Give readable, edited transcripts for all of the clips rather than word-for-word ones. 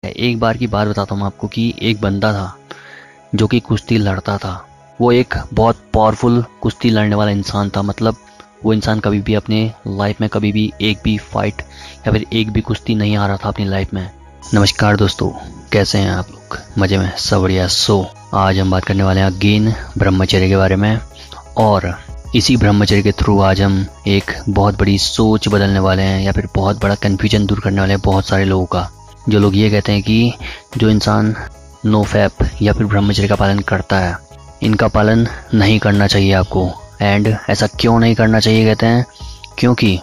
एक बार की बात बताता हूँ आपको कि एक बंदा था जो कि कुश्ती लड़ता था। वो एक बहुत पावरफुल कुश्ती लड़ने वाला इंसान था। मतलब वो इंसान कभी भी अपने लाइफ में कभी भी एक भी फाइट या फिर एक भी कुश्ती नहीं आ रहा था अपनी लाइफ में। नमस्कार दोस्तों, कैसे हैं आप लोग? मज़े में, सब बढ़िया। आज हम बात करने वाले हैं अगेन ब्रह्मचर्य के बारे में, और इसी ब्रह्मचर्य के थ्रू आज हम एक बहुत बड़ी सोच बदलने वाले हैं या फिर बहुत बड़ा कन्फ्यूजन दूर करने वाले हैं बहुत सारे लोगों का। जो लोग ये कहते हैं कि जो इंसान नो फैप या फिर ब्रह्मचर्य का पालन करता है, इनका पालन नहीं करना चाहिए आपको। एंड ऐसा क्यों नहीं करना चाहिए कहते हैं? क्योंकि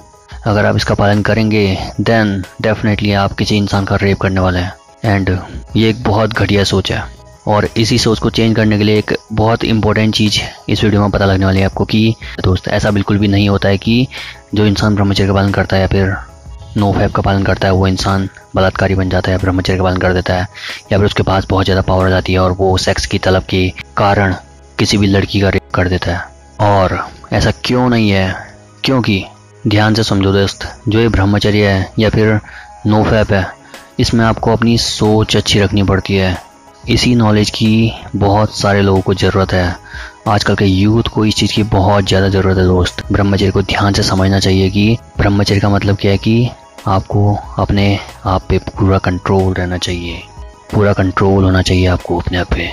अगर आप इसका पालन करेंगे देन डेफिनेटली आप किसी इंसान का रेप करने वाले हैं। एंड ये एक बहुत घटिया सोच है, और इसी सोच को चेंज करने के लिए एक बहुत इंपॉर्टेंट चीज़ इस वीडियो में पता लगने वाली है आपको कि दोस्त, ऐसा बिल्कुल भी नहीं होता है कि जो इंसान ब्रह्मचर्य का पालन करता है या फिर नो फैप का पालन करता है वो इंसान बलात्कारी बन जाता है, ब्रह्मचर्य का पालन कर देता है, या फिर उसके पास बहुत ज़्यादा पावर आ जाती है और वो सेक्स की तलब के कारण किसी भी लड़की का रेप कर देता है। और ऐसा क्यों नहीं है? क्योंकि ध्यान से समझो दोस्त, जो ये ब्रह्मचर्य है या फिर नो फैप है, इसमें आपको अपनी सोच अच्छी रखनी पड़ती है। इसी नॉलेज की बहुत सारे लोगों को ज़रूरत है। आजकल के यूथ को इस चीज़ की बहुत ज़्यादा ज़रूरत है दोस्त। ब्रह्मचर्य को ध्यान से समझना चाहिए कि ब्रह्मचर्य का मतलब क्या है कि आपको अपने आप पे पूरा कंट्रोल रहना चाहिए, पूरा कंट्रोल होना चाहिए आपको अपने आप पे।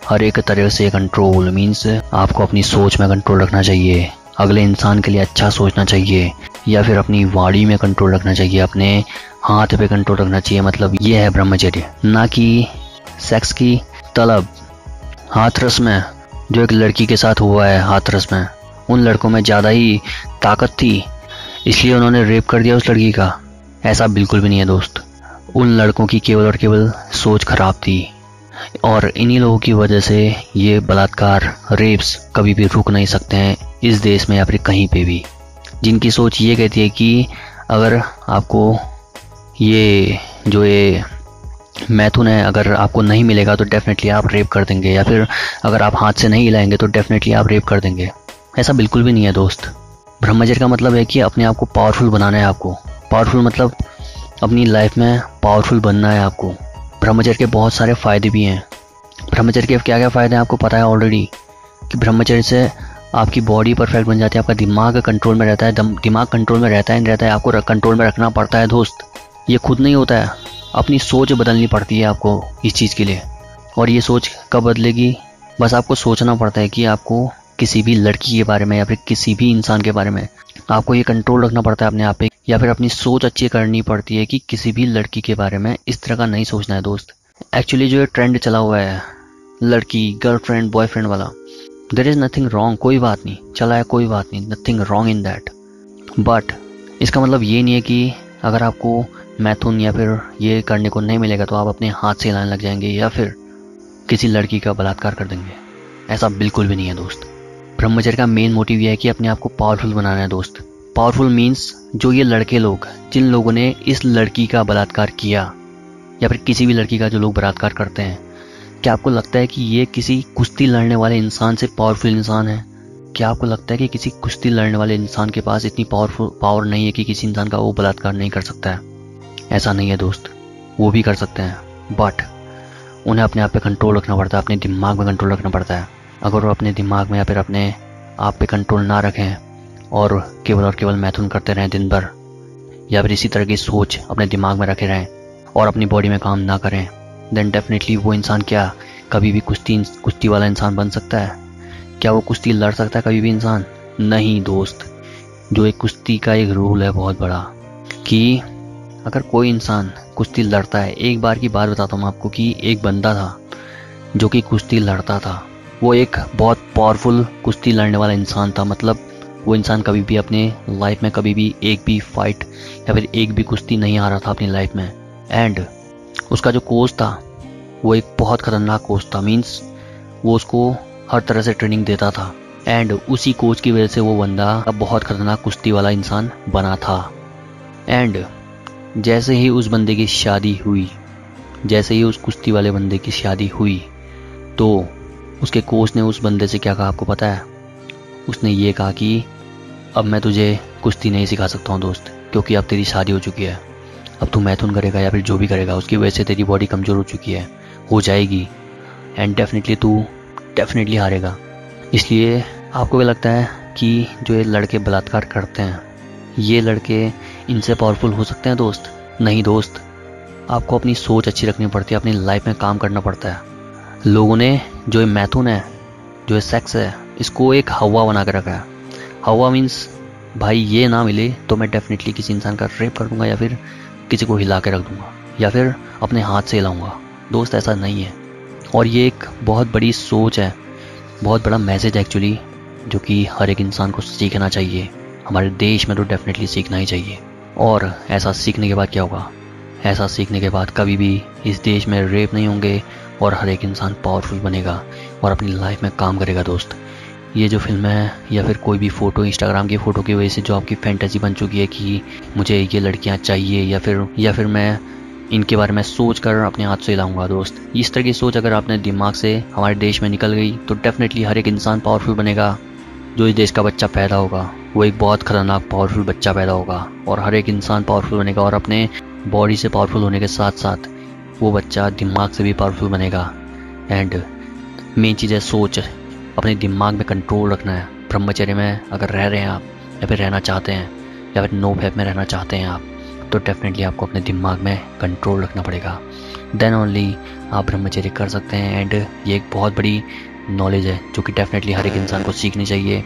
हर एक तरह से कंट्रोल मीन्स आपको अपनी सोच में कंट्रोल रखना चाहिए, अगले इंसान के लिए अच्छा सोचना चाहिए, या फिर अपनी वाणी में कंट्रोल रखना चाहिए, अपने हाथ पे कंट्रोल रखना चाहिए। मतलब ये है ब्रह्मचर्य, ना कि सेक्स की तलब। हाथरस में जो एक लड़की के साथ हुआ है, हाथरस में उन लड़कों में ज़्यादा ही ताकत थी, इसलिए उन्होंने रेप कर दिया उस लड़की का। ऐसा बिल्कुल भी नहीं है दोस्त। उन लड़कों की केवल और केवल सोच खराब थी, और इन्हीं लोगों की वजह से ये बलात्कार, रेप्स कभी भी रुक नहीं सकते हैं इस देश में या फिर कहीं पे भी। जिनकी सोच ये कहती है कि अगर आपको ये जो ये मैथुन है अगर आपको नहीं मिलेगा तो डेफिनेटली आप रेप कर देंगे, या फिर अगर आप हाथ से नहीं हिलाएंगे तो डेफिनेटली आप रेप कर देंगे। ऐसा बिल्कुल भी नहीं है दोस्त। ब्रह्मचर्य का मतलब है कि अपने आप को पावरफुल बनाना है आपको। पावरफुल मतलब अपनी लाइफ में पावरफुल बनना है आपको। ब्रह्मचर्य के बहुत सारे फ़ायदे भी हैं। ब्रह्मचर्य के क्या क्या फ़ायदे हैं आपको पता है ऑलरेडी, कि ब्रह्मचर्य से आपकी बॉडी परफेक्ट बन जाती है, आपका दिमाग कंट्रोल में रहता है। दिमाग कंट्रोल में रहता है नहीं रहता है, आपको कंट्रोल में रखना पड़ता है दोस्त। ये खुद नहीं होता है, अपनी सोच बदलनी पड़ती है आपको इस चीज़ के लिए। और ये सोच कब बदलेगी? बस आपको सोचना पड़ता है कि आपको किसी भी लड़की के बारे में या फिर किसी भी इंसान के बारे में आपको ये कंट्रोल रखना पड़ता है अपने आप पे, या फिर अपनी सोच अच्छी करनी पड़ती है कि किसी भी लड़की के बारे में इस तरह का नहीं सोचना है दोस्त। एक्चुअली जो ये ट्रेंड चला हुआ है लड़की गर्लफ्रेंड बॉयफ्रेंड वाला, देयर इज़ नथिंग रॉन्ग, कोई बात नहीं, चला है कोई बात नहीं, nothing wrong in that. But इसका मतलब ये नहीं है कि अगर आपको मैथुन या फिर ये करने को नहीं मिलेगा तो आप अपने हाथ से हिलाने लग जाएंगे या फिर किसी लड़की का बलात्कार कर देंगे। ऐसा बिल्कुल भी नहीं है दोस्त। ब्रह्मचर्य का मेन मोटिव यह है कि अपने आप को पावरफुल बनाना है दोस्त। पावरफुल मीन्स जो ये लड़के लोग, जिन लोगों ने इस लड़की का बलात्कार किया या फिर किसी भी लड़की का जो लोग बलात्कार करते हैं, क्या आपको लगता है कि ये किसी कुश्ती लड़ने वाले इंसान से पावरफुल इंसान है? क्या आपको लगता है कि किसी कुश्ती लड़ने वाले इंसान के पास इतनी पावर नहीं है कि किसी इंसान का वो बलात्कार नहीं कर सकता है? ऐसा नहीं है दोस्त, वो भी कर सकते हैं, बट उन्हें अपने आप पे कंट्रोल रखना पड़ता है, अपने दिमाग में कंट्रोल रखना पड़ता है। अगर वो अपने दिमाग में या फिर अपने आप पे कंट्रोल ना रखें और केवल मैथुन करते रहें दिन भर, या फिर इसी तरह की सोच अपने दिमाग में रखे रहें और अपनी बॉडी में काम ना करें, देन डेफिनेटली वो इंसान क्या कभी भी कुश्ती वाला इंसान बन सकता है? क्या वो कुश्ती लड़ सकता है कभी भी इंसान? नहीं दोस्त। जो एक कुश्ती का एक रूल है बहुत बड़ा, कि अगर कोई इंसान कुश्ती लड़ता है, एक बार की बात बताता हूँ आपको कि एक बंदा था जो कि कुश्ती लड़ता था। वो एक बहुत पावरफुल कुश्ती लड़ने वाला इंसान था। मतलब वो इंसान कभी भी अपने लाइफ में कभी भी एक भी फाइट या फिर एक भी कुश्ती नहीं आ रहा था अपनी लाइफ में। एंड उसका जो कोच था वो एक बहुत ख़तरनाक कोच था, मीन्स वो उसको हर तरह से ट्रेनिंग देता था। एंड उसी कोच की वजह से वो बंदा अब बहुत ख़तरनाक कुश्ती वाला इंसान बना था। एंड जैसे ही उस बंदे की शादी हुई, जैसे ही उस कुश्ती वाले बंदे की शादी हुई, तो उसके कोच ने उस बंदे से क्या कहा आपको पता है? उसने ये कहा कि अब मैं तुझे कुश्ती नहीं सिखा सकता हूँ दोस्त, क्योंकि अब तेरी शादी हो चुकी है। अब तू मैथुन करेगा या फिर जो भी करेगा, उसकी वजह से तेरी बॉडी कमज़ोर हो चुकी है, हो जाएगी, एंड डेफिनेटली तू डेफिनेटली हारेगा। इसलिए आपको क्या लगता है कि जो ये लड़के बलात्कार करते हैं, ये लड़के इनसे पावरफुल हो सकते हैं दोस्त? नहीं दोस्त, आपको अपनी सोच अच्छी रखनी पड़ती है, अपनी लाइफ में काम करना पड़ता है। लोगों ने जो ये मैथुन है, जो ये सेक्स है, इसको एक हवा बना के रखा है। हवा मीन्स भाई ये ना मिले तो मैं डेफिनेटली किसी इंसान का रेप कर दूंगा, या फिर किसी को हिला के रख दूंगा, या फिर अपने हाथ से हिलाऊंगा। दोस्त ऐसा नहीं है, और ये एक बहुत बड़ी सोच है, बहुत बड़ा मैसेज है एक्चुअली, जो कि हर एक इंसान को सीखना चाहिए। हमारे देश में तो डेफिनेटली सीखना ही चाहिए। और ऐसा सीखने के बाद क्या होगा? ऐसा सीखने के बाद कभी भी इस देश में रेप नहीं होंगे और हर एक इंसान पावरफुल बनेगा और अपनी लाइफ में काम करेगा दोस्त। ये जो फिल्म है या फिर कोई भी फ़ोटो, इंस्टाग्राम की फ़ोटो की वजह से जो आपकी फैंटेसी बन चुकी है कि मुझे ये लड़कियां चाहिए, या फिर मैं इनके बारे में सोच कर अपने हाथ से हिलाऊंगा दोस्त, इस तरह की सोच अगर आपने दिमाग से हमारे देश में निकल गई तो डेफिनेटली हर एक इंसान पावरफुल बनेगा। जो इस देश का बच्चा पैदा होगा वो एक बहुत खतरनाक पावरफुल बच्चा पैदा होगा, और हर एक इंसान पावरफुल बनेगा, और अपने बॉडी से पावरफुल होने के साथ साथ वो बच्चा दिमाग से भी पावरफुल बनेगा। एंड मेन चीज़ है सोच, अपने दिमाग में कंट्रोल रखना है। ब्रह्मचर्य में अगर रह रहे हैं आप, या फिर रहना चाहते हैं, या फिर नो फैप में रहना चाहते हैं आप, तो डेफिनेटली आपको अपने दिमाग में कंट्रोल रखना पड़ेगा। देन ओनली आप ब्रह्मचर्य कर सकते हैं। एंड ये एक बहुत बड़ी नॉलेज है जो कि डेफिनेटली हर एक इंसान को सीखनी चाहिए,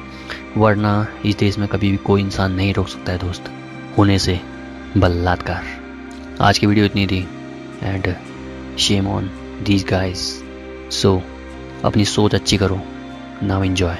वरना इस देश में कभी भी कोई इंसान नहीं रोक सकता है दोस्त होने से बलात्कार। आज की वीडियो इतनी थी, and shame on these guys. So अपनी सोच अच्छी करो, नाउ एंजॉय।